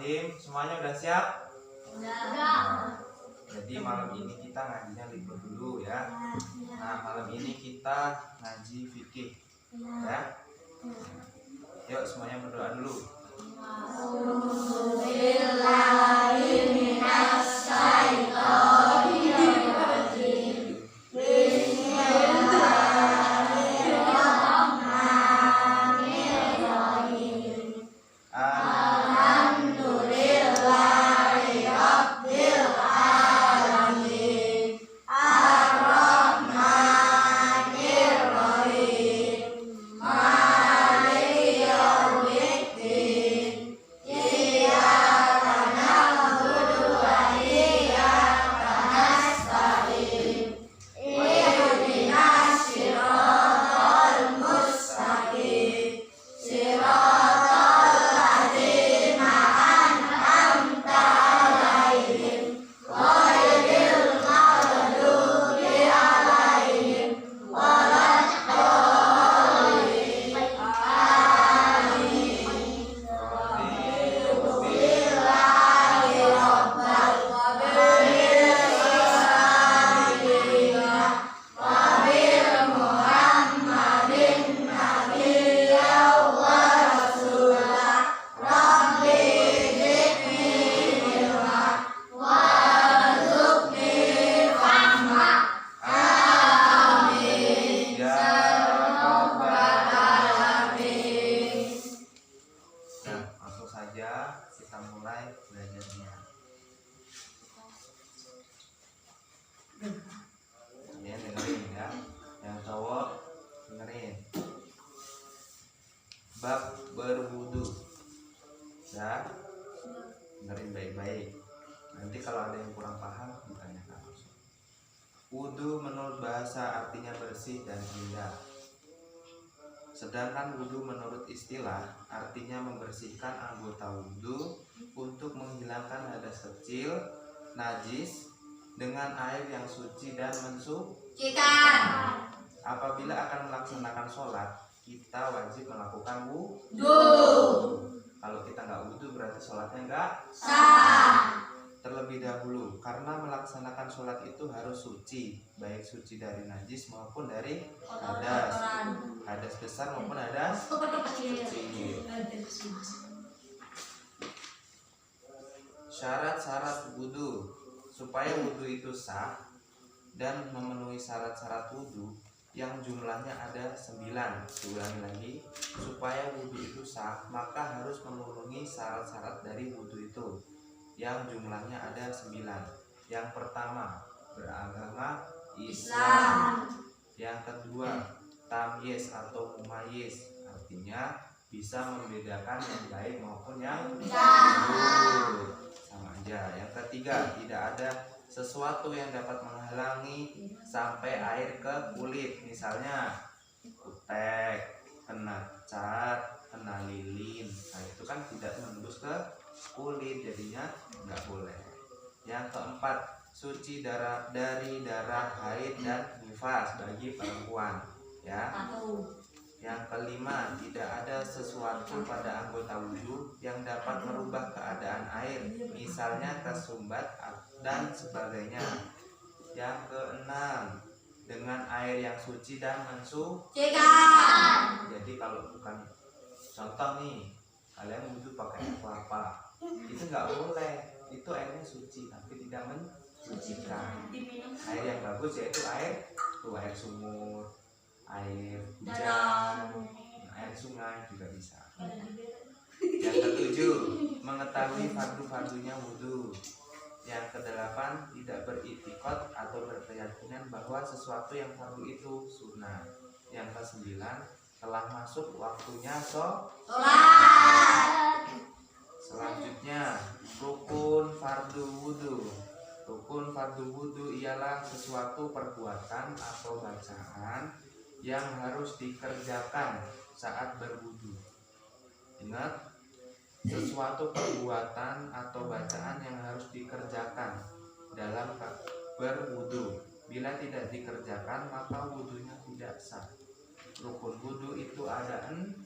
Bismillahirrahmanirrahim. Semuanya udah siap? Udah. Jadi malam ini kita ngajinya libur dulu ya. Nah, malam ini kita ngaji fikih ya. Yuk semuanya berdoa dulu. Kita mulai belajarnya. Kalian dengerin ya, yang cowok dengerin. Bab berwudu. Ya, dengerin baik-baik. Nanti kalau ada yang kurang paham ditanyakan langsung. Wudu menurut bahasa artinya bersih dan indah. Sedangkan wudhu menurut istilah artinya membersihkan anggota wudhu untuk menghilangkan hadas kecil, najis dengan air yang suci dan mensucikan. Apabila akan melaksanakan sholat, kita wajib melakukan wudhu. Kalau kita nggak wudhu berarti sholatnya nggak sah. Terlebih dahulu, karena melaksanakan sholat itu harus suci, baik suci dari najis maupun dari hadas besar maupun hadas kecil. Syarat-syarat wudhu. Supaya wudhu itu sah dan memenuhi syarat-syarat wudhu yang jumlahnya ada 9. Diulangi lagi, supaya wudhu itu sah maka harus memenuhi syarat-syarat dari wudhu itu yang jumlahnya ada 9. Yang pertama, beragama Islam. Yang kedua, tamyiz atau mumayyiz, artinya bisa membedakan yang baik maupun yang buruk, sama aja. Yang ketiga, tidak ada sesuatu yang dapat menghalangi sampai air ke kulit, misalnya kutek, kena cat, kena lilin. Nah, itu kan tidak menembus ke kulit, jadinya nggak boleh. Yang keempat, suci dari darah haid dan nifas bagi perempuan ya. Yang kelima, tidak ada sesuatu pada anggota wudhu yang dapat merubah keadaan air, misalnya kesumbat dan sebagainya. Yang keenam, dengan air yang suci dan mensucikan. Jadi kalau bukan, contoh nih, kalian wudhu pakai air kelapa, itu nggak boleh. Itu airnya suci tapi tidak mensucikan. Air yang bagus yaitu air sumur, air hujan, air sungai juga bisa. Yang ketujuh, mengetahui fardu-fardunya wudhu. Yang kedelapan, tidak beritikad atau berkeyakinan bahwa sesuatu yang fardu itu sunnah. Yang kesembilan, telah masuk waktunya sholat. Selanjutnya, rukun fardu wudhu. Rukun fardu wudhu ialah sesuatu perbuatan atau bacaan yang harus dikerjakan saat berwudhu. Ingat, sesuatu perbuatan atau bacaan yang harus dikerjakan dalam berwudhu. Bila tidak dikerjakan maka wudhunya tidak sah. Rukun wudhu itu ada 6,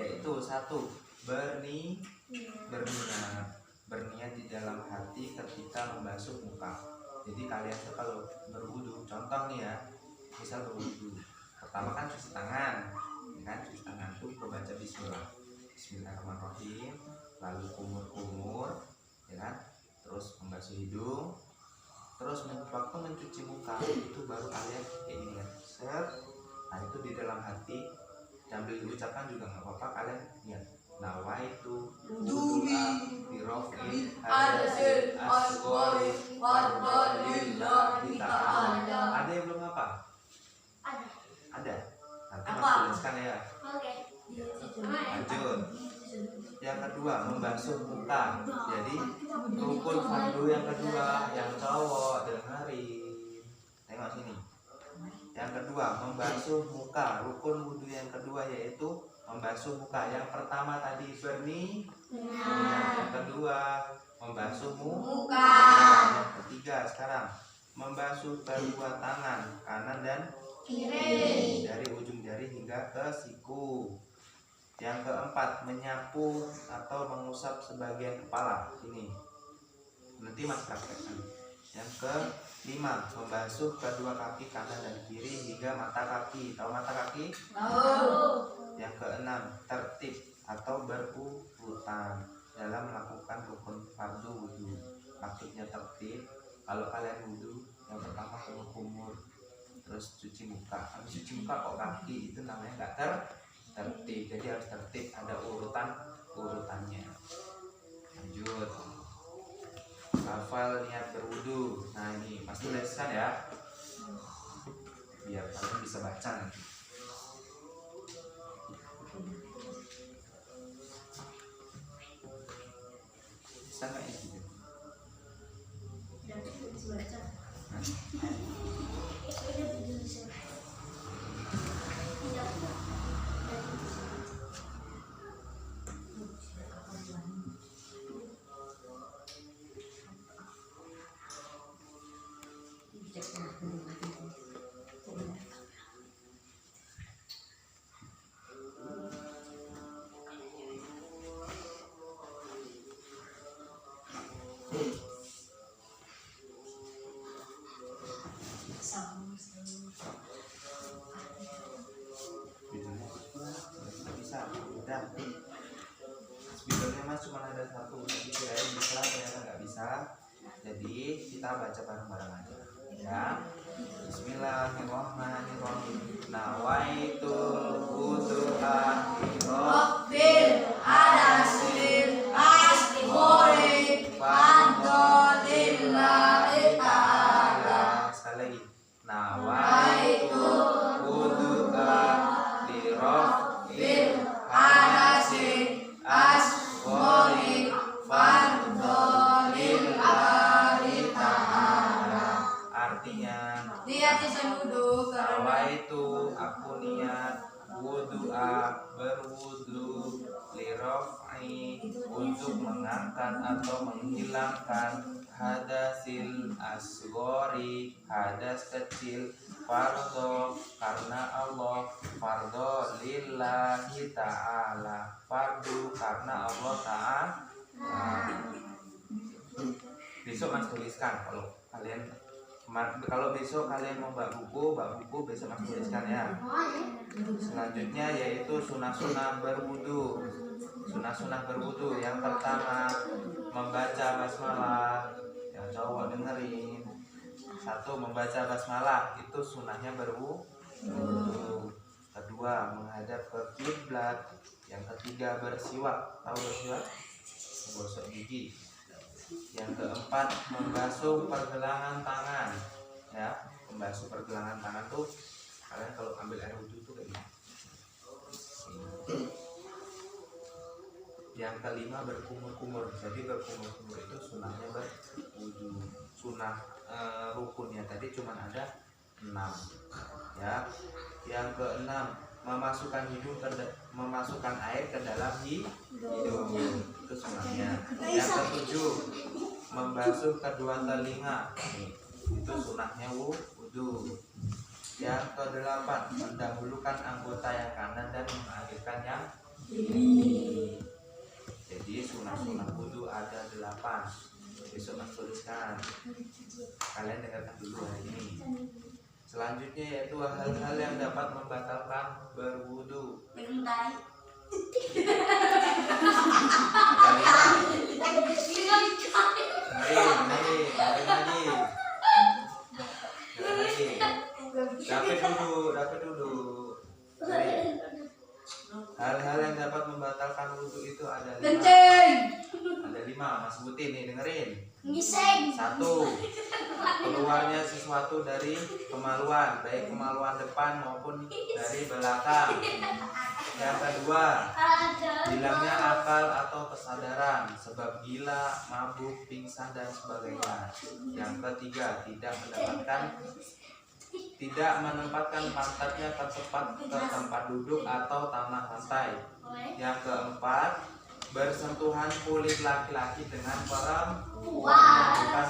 yaitu 1. berniat di dalam hati ketika membasuh muka. Jadi kalian tuh kalau berwudu, contoh nih ya, misal berwudu, pertama kan cuci tangan, ya kan, cuci tangan tuh membaca Bismillah, Bismillahirrahmanirrahim, lalu kumur-kumur, ya kan, terus membasuh hidung, terus waktu mencuci muka itu baru kalian kayak gini ya, set. Nah itu di dalam hati sambil diucapkan juga nggak apa-apa, kalian lihat nawaitu wudu'a birofin hadasil asghari fardholillahi ta'ala. Ada yang belum apa? Ada. Nanti Mas tuliskan ya. Oke. Lanjut. Yang kedua, membasuh muka. Jadi rukun fardu yang kedua, yang cowok dengerin. Tengok sini. Yang kedua, membasuh muka. Rukun wudhu yang kedua yaitu membasuh muka. Yang pertama tadi yang kedua membasuh muka. Yang ketiga sekarang membasuh kedua tangan kanan dan kiri dari ujung jari hingga ke siku. Yang keempat, menyapu atau mengusap sebagian kepala. Ini nanti Mas praktekkan. Yang kelima, membasuh kedua kaki kanan dan kiri hingga mata kaki. Tahu mata kaki? Tahu. Yang keenam, tertib atau berurutan dalam melakukan rukun fardu wudhu. Maksudnya tertib, kalau kalian wudhu, yang pertama kumur-kumur, terus cuci muka. Habis cuci muka kok kaki, itu namanya nggak tertib. Jadi harus tertib, ada urutannya. Lanjut, hafal niat berwudhu. Nah ini pasti tuliskan ya, biar kalian bisa baca nanti. Bisa nggak ya gitu? Bisa, udah. Speakernya Mas cuma ada satu, kirain bisa, ternyata nggak bisa. Jadi kita baca bareng-bareng aja, ya. Bismillahirrahmanirrahim. Nawaitul wudu'a Rabbil adasil asghari fardholillahi ta'ala. Sekali lagi. Nawaitul wudu'a Rabbil adasil asghari fardholillahi ta'ala. Artinya, Niat senuduh nawaitu aku niat wudu'a berwudu liraf'i untuk mengangkat atau menghilangkan hadasil asghari hadas kecil, fardho karena Allah, fardho lillahi ta'ala fardu karena Allah ta'ala. Besok Mas tuliskan kalau besok kalian mau bak buku besok Mas tuliskan ya. Selanjutnya yaitu sunah-sunah berwudu. Sunah-sunah berwudu yang pertama membaca basmalah. Yang cowok dengerin. Satu, membaca basmalah itu sunahnya berwudu. Kedua, menghadap ke kiblat. Yang ketiga, bersiwak. Tahu bersiwak? Gosok gigi. Yang keempat, membasuh pergelangan tangan. Ya, membasuh pergelangan tangan tuh kalian kalau ambil air wudhu tuh kayak gini. Yang kelima, berkumur-kumur. Jadi berkumur-kumur itu sunahnya berwudhu. Sunah rukunnya tadi cuma ada 6. Ya. Yang keenam, memasukkan air ke dalam hidung. Itu sunahnya. Yang ketujuh, membasuh kedua telinga. Itu sunahnya wudhu. Yang kedelapan, mendahulukan anggota yang kanan dan mengakhirkan yang kiri. ada 8. Besok mas tuliskan. Kalian dengarkan dulu hari ini. Selanjutnya yaitu hal-hal yang dapat membatalkan berwudu. Minum tai. Dapat dulu. Hal-hal yang dapat membatalkan wudhu itu ada 5. Kencing. Ada 5, mas sebutin nih, dengerin. Ngising. 1. Keluarnya sesuatu dari kemaluan, baik kemaluan depan maupun dari belakang. Yang kedua, hilangnya akal atau kesadaran sebab gila, mabuk, pingsan dan sebagainya. Yang ketiga, tidak menempatkan pantatnya tepat ke tempat duduk atau tanah lantai. Yang keempat, bersentuhan kulit laki-laki dengan perempuan bukan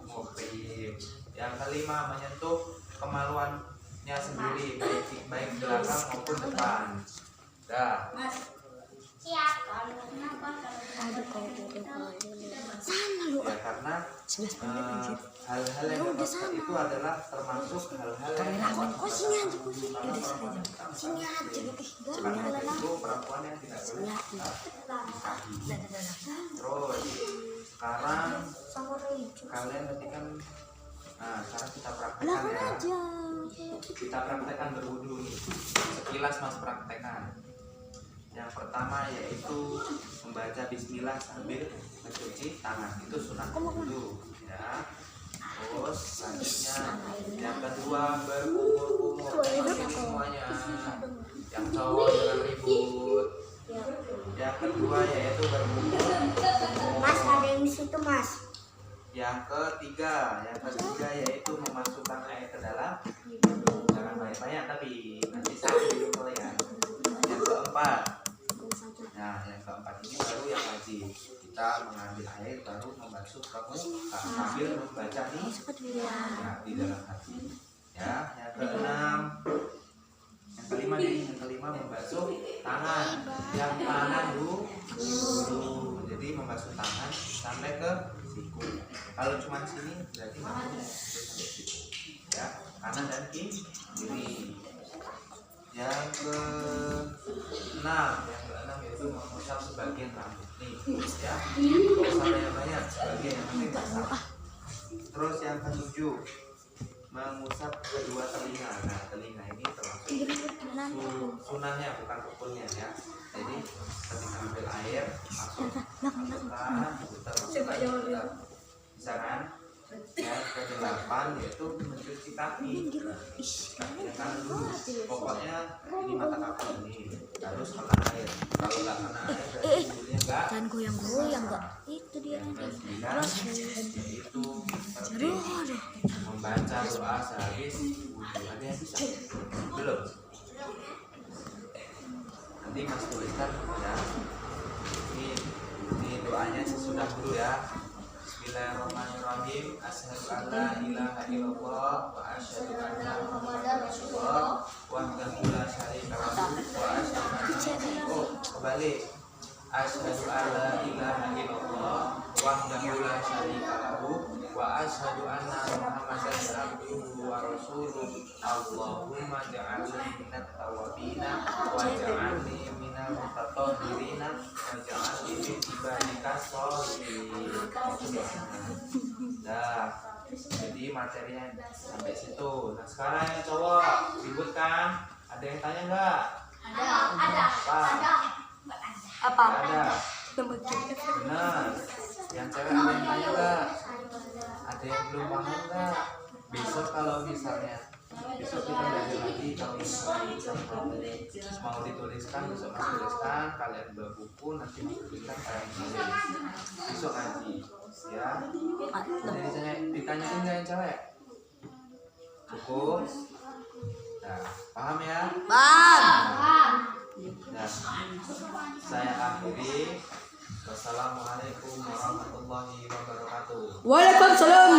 muhrim. Yang kelima, menyentuh kemaluannya sendiri baik belakang maupun depan. Dah. Ya karena hal-hal yang dapat itu adalah termasuk hal-hal yang itu perempuan yang tidak boleh dinikahi. Terus sekarang kalian ketika sekarang kita praktekkan ya. Kita praktekkan berwudu nih. Sekilas mas praktekkan. Yang pertama yaitu membaca bismillah sambil mencuci tangan. Itu sunah wudu ya. Terus selanjutnya yang kedua berkumur-kumur semuanya. Yang cowok jangan ribut. Yang kedua yaitu berkumur. Mas, ada yang di situ, Mas. Yang ketiga yaitu memasukkan air ke dalam. Jangan banyak-banyak tapi nanti saya video kalian. Yang keempat ini baru yang wajib. Kita mengambil air baru membasuh muka sambil membaca nih di dalam hati. Ya, yang keenam, yang kelima membasuh tangan. Yang kanan dulu. Jadi membasuh tangan sampai ke siku. Kalau cuma sini berarti masuk sampai siku. Ya, kanan dan kiri. Yang keenam yaitu mengusap sebagian rambut nih ya. Kalau usap yang banyak sebagian yang penting basah. Terus yang ketujuh, mengusap kedua telinga. Nah, telinga ini termasuk sunahnya bukan rukunnya ya. Jadi ketika ambil air masukkan putar bisa kan? Yang ke-8 yaitu mencuci kaki. Kakinya kan dulu. Pokoknya ini mata kaki ini harus kena air. Kalau nggak kena air berarti wudhunya nggak. Jangan goyang-goyang nggak. Itu dia. Yaitu membaca doa sehabis wudhu. Ada yang bisa? Belum. Nanti mas tuliskan ya. Ini doanya sesudah dulu ya. Bismillahirrahmanirrahim. Asyhadu an la ilaha illallah wa asyhadu anna Muhammadar Rasulullah wahdahu la syarika lahu wa asyhadu kembali. Asyhadu an la ilaha illallah wahdahu la syarika lahu wa asyhadu anna Muhammadar abduhu wa rasuluh. Allahumma ja'alni minat tawabina wa ja'alni minal mutatahhirina wa ja'alni min ibadika sholihin. Nah, jadi materinya sampai situ. Nah, sekarang yang cowok ribut kan? Ada yang tanya nggak? Apa? Ada. Benar. Yang cewek ada yang tanya nggak? Ada yang belum paham nggak? Besok kalau misalnya besok kita belajar lagi. Kalau misalnya mau dituliskan besok mas tuliskan. Kalian bawa buku nanti dituliskan kalian tulis. Besok ngaji ya. Ditanyain nggak yang cewek? Cukup. Nah, paham ya? Bang. Nah, saya akhiri. Wassalamualaikum warahmatullahi wabarakatuh. Waalaikumsalam.